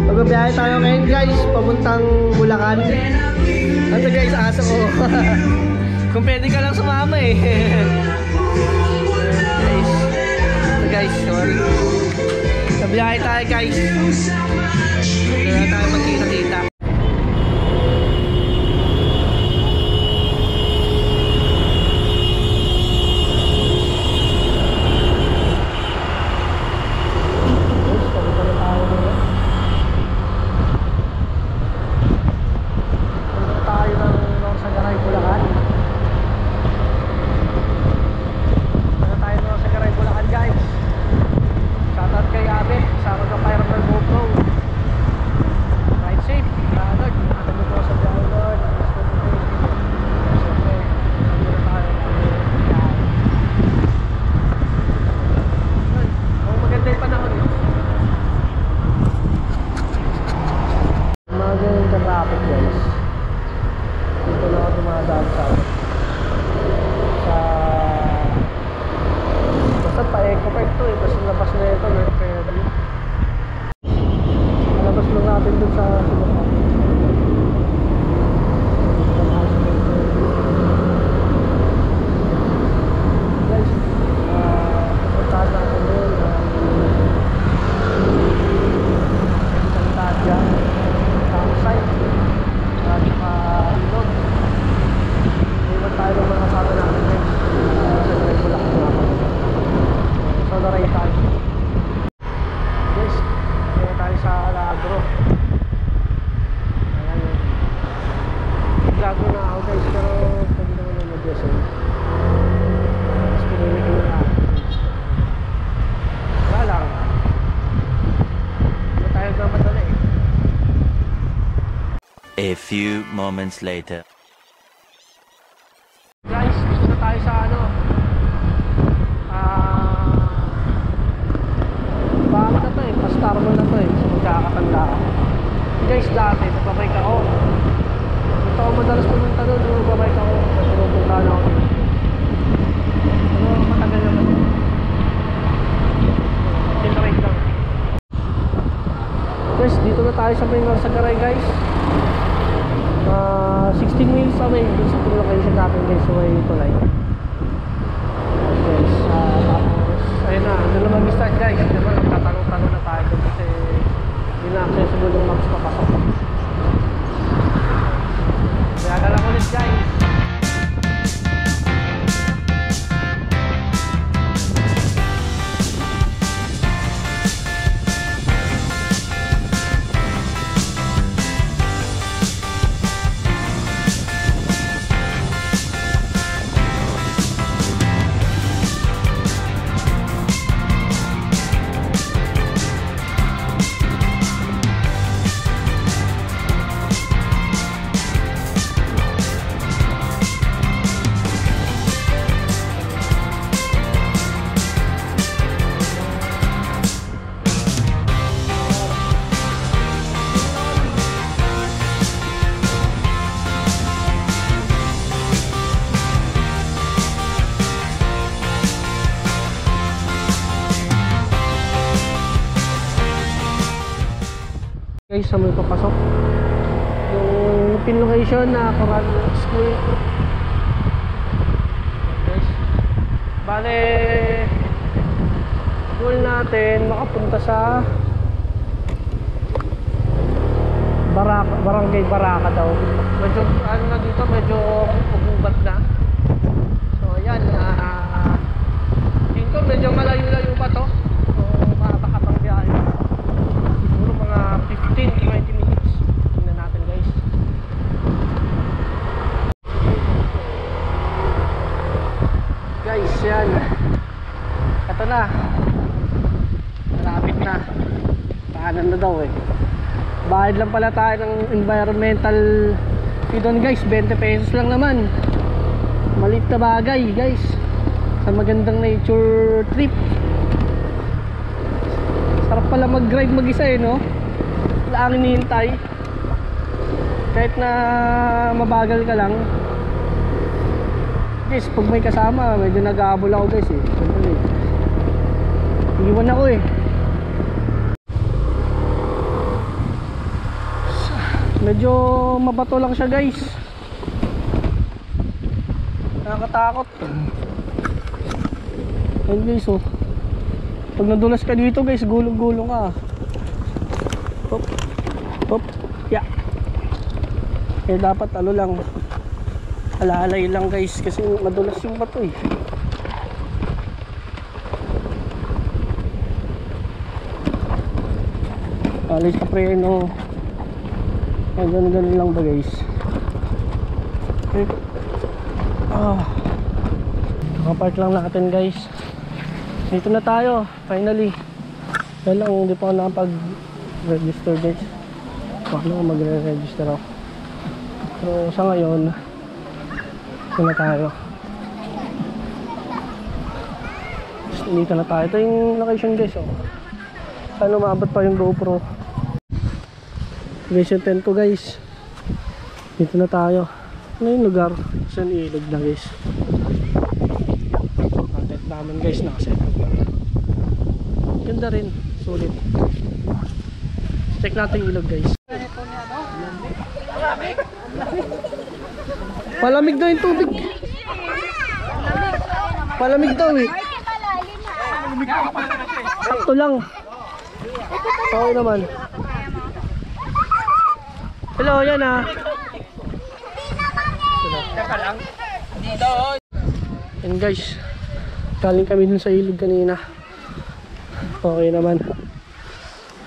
Magbabiyahe tayo ngayon guys, papuntang Bulacan. Ano guys, aso ko. Kung pwede ka lang sumama eh. Guys, ito guys, sorry. Nabiyahe tayo guys. Kaya tayo magkita-kita. A few moments later. Guys, dito na tayo sa ano? Bakit na to eh? Pa-star mo na to eh. So magkakatanda ako. Guys, dati nagbabike ako. Dito ako madalas pumunta doon. Nagbabike ako. Pinupunta na ako. Ano, matagal naman yun. Tinrate lang. Guys, dito na tayo sa Sagaray guys. 16 miles away dun sa location natin guys, so ay tulay guys. Tapos ayun na, doon na mag-start guys, diba nagtatanong-tanong na tayo kasi hindi na accessible yung maps papasok, kaya ka lang ulit guys. Guys, sa may papasok yung pin location na Coral School guys. Bale goal natin makapunta sa Barangay Baraka daw. Medyo ano na dito, medyo ugubat na. So ayan, tingin ko medyo malayo-layo pa to. So baka pang biyahe siguro mga 15-20 minutes. Tingnan natin guys. Guys, yan. Ito na. Malapit na. Kanan na daw eh. Bayad lang pala tayo ng environmental fee doon guys. 20 pesos lang naman. Maliit na bagay guys sa magandang nature trip. Sarap pala mag-drive mag-isa eh, no? Wala kang hinihintay. Kahit na mabagal ka lang guys, pag may kasama medyo nag-aabol ako guys eh. Siyempre iwan ako eh. Medyo mabato lang siya guys. Nakakatakot. Ayun guys oh. Pag nadulas ka dito guys, gulong-gulong ka. Hop. Hop. Yeah. Eh dapat ano lang, alalay lang guys kasi madulas yung bato eh. Alay sa preno. Ay, ganun lang ba guys. Nakapark lang natin guys. Dito na tayo finally. Kaya lang hindi pa ako nakapag-register guys. Paano magre-register ako. So sa ngayon dito na tayo. Dito na tayo. Ito yung location guys oh. Sana maabot pa yung GoPro. Guys yung tent ko guys. Dito na tayo. Ano yung lugar? Saan ilog na guys. Tent naman guys, nakaset up na. Ganda rin, sulit. Check natin yung ilog guys. Palamig daw yung tubig. Palamig daw eh. Sakto lang. Okay naman. Hello, yan ah. Teka lang. Dito. And guys, galing kami dun sa ilog kanina. Okay naman.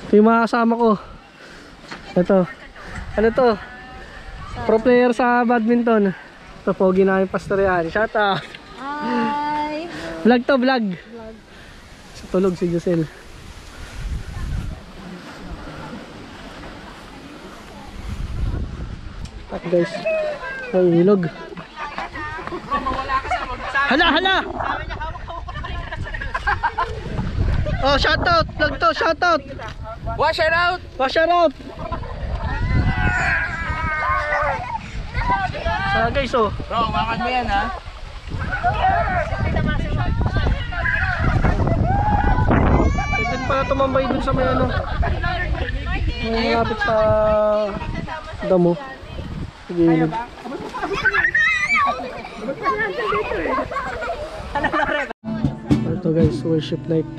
Ito yung mga kasama ko. Ito. Ano to? Pro player sa badminton. Ito, pogi namin pastor yan. Shout out. Hi. Vlog to, vlog. Sa tulog si Josel. At guys, may ilog. Hala, hala! Oh, shout out! Vlog to, shout out! Wash it out! Wash her out! Sana guys oh. Bro, umakan mo yan ha. Pwede pala tumambay dun sa may ano. May malapit sa damo. Sige ilog. Ito guys, worship night.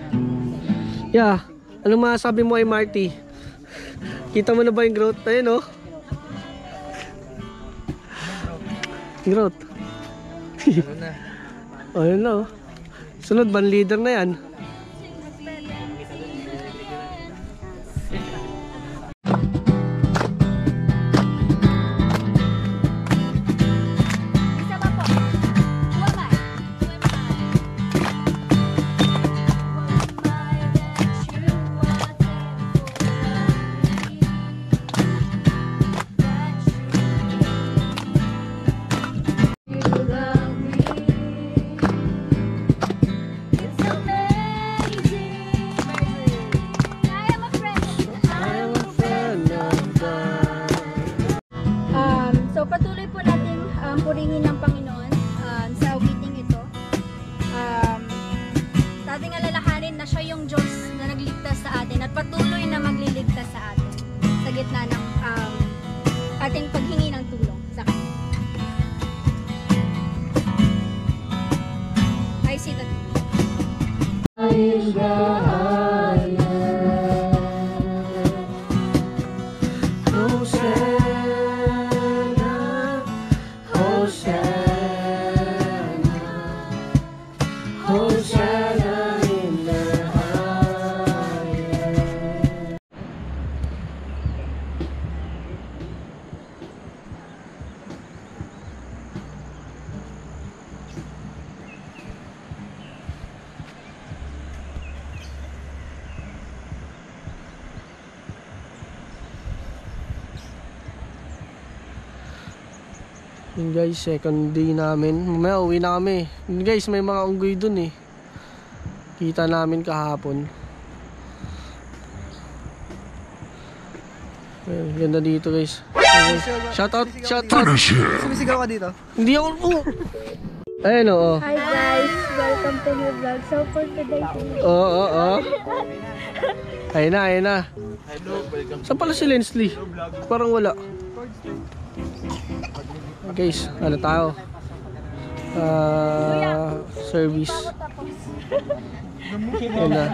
Yeah, anong masasabi mo ay Marty? Kita mo na ba yung growth? Ayun oh. Growth. Ayun na oh. Sunod, band leader na yan. Isa pa po. Who am I? So patuloy po natin purihin ng Panginoon sa awiting ito. Ating alalahanin na siya yung Diyos na nagligtas sa atin at patuloy na magliligtas sa atin sa gitna ng ating paghingi ng tulong sa Kanya. I see that. Yun guys, second day namin. Mamaya uwi na kami. Yun guys, may mga unggoy dun eh. Kita namin kahapon. Ayun, ganda dito guys. Shout out, shout out. Sumisigaw ka dito. Hindi ako ayun oo. Hi guys! Welcome to my vlog. So for today, Oo. Ayun na, ayun na. Saan pala si Lensley? Parang wala. Guys, ano tayo? Service. Ayun na.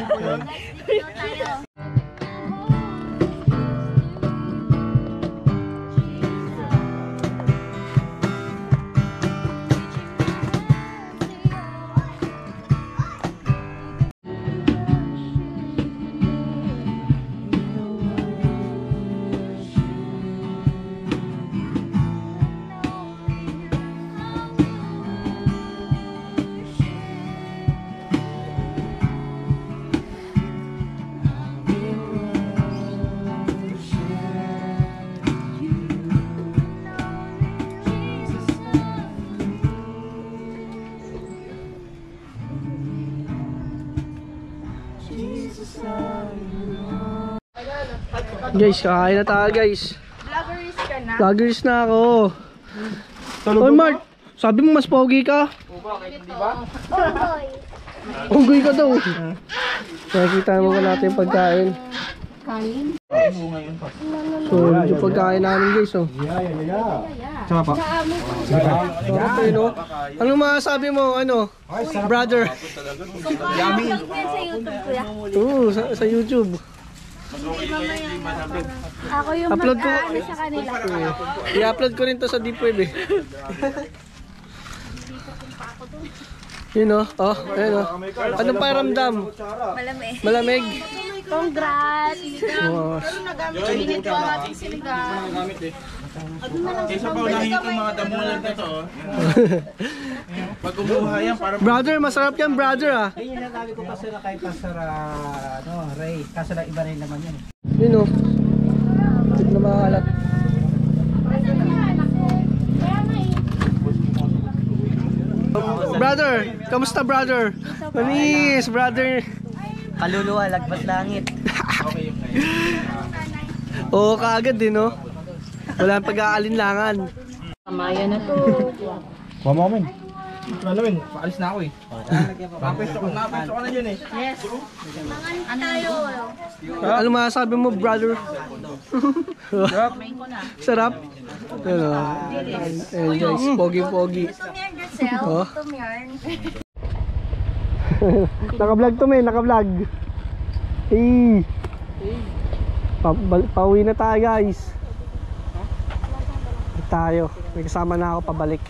Guys, kakain na tayo guys. Vloggerist ka na? Vloggerist na ako. Oy Mark, sabi mo mas pogi ka? Unggoy ka daw. Nakikita mo ba natin yung pagkain? Kanin? So, yung pagkain namin guys oh. Sama pa. Sarap eh, no? Ano masasabi mo, ano? Brother? Kung kaya lang yan sa YouTube kuya. Oo, sa YouTube. Ako yung Upload ko. mag-aano sa kanila. I-upload ko rin to sa Deep Web eh. Yun oh, ayun oh. Anong pakiramdam? Malamig. Malamig? Congrats! Oh. Init po ang ating sinigang. Kaysa pa unahin itong mga damulan na to. Pag kumuha yan, parang Brother, masarap yan brother ah. Yun yung nagabi ko pa sila kay Pastor Ray. Kaso lang iba rin naman yun. Yun oh. Tignan na makalat. Brother, kamusta brother? Manis, brother. Kaluluwa, lagbat langit. Oo, kaagad din no. Wala nang pag-aalinlangan. Kuha mo kami. Ano men, paalis na ako eh. Papesto ko na yun eh. Ano tayo? Ano masasabi mo brother? Sarap? Ano? Ayun guys, pogi-pogi. Gutom yarn yourself. Oh. Gutom yarn. Naka-vlog to men, naka-vlog. Hey. Pauwi na tayo guys. Tayo. May kasama na ako pabalik.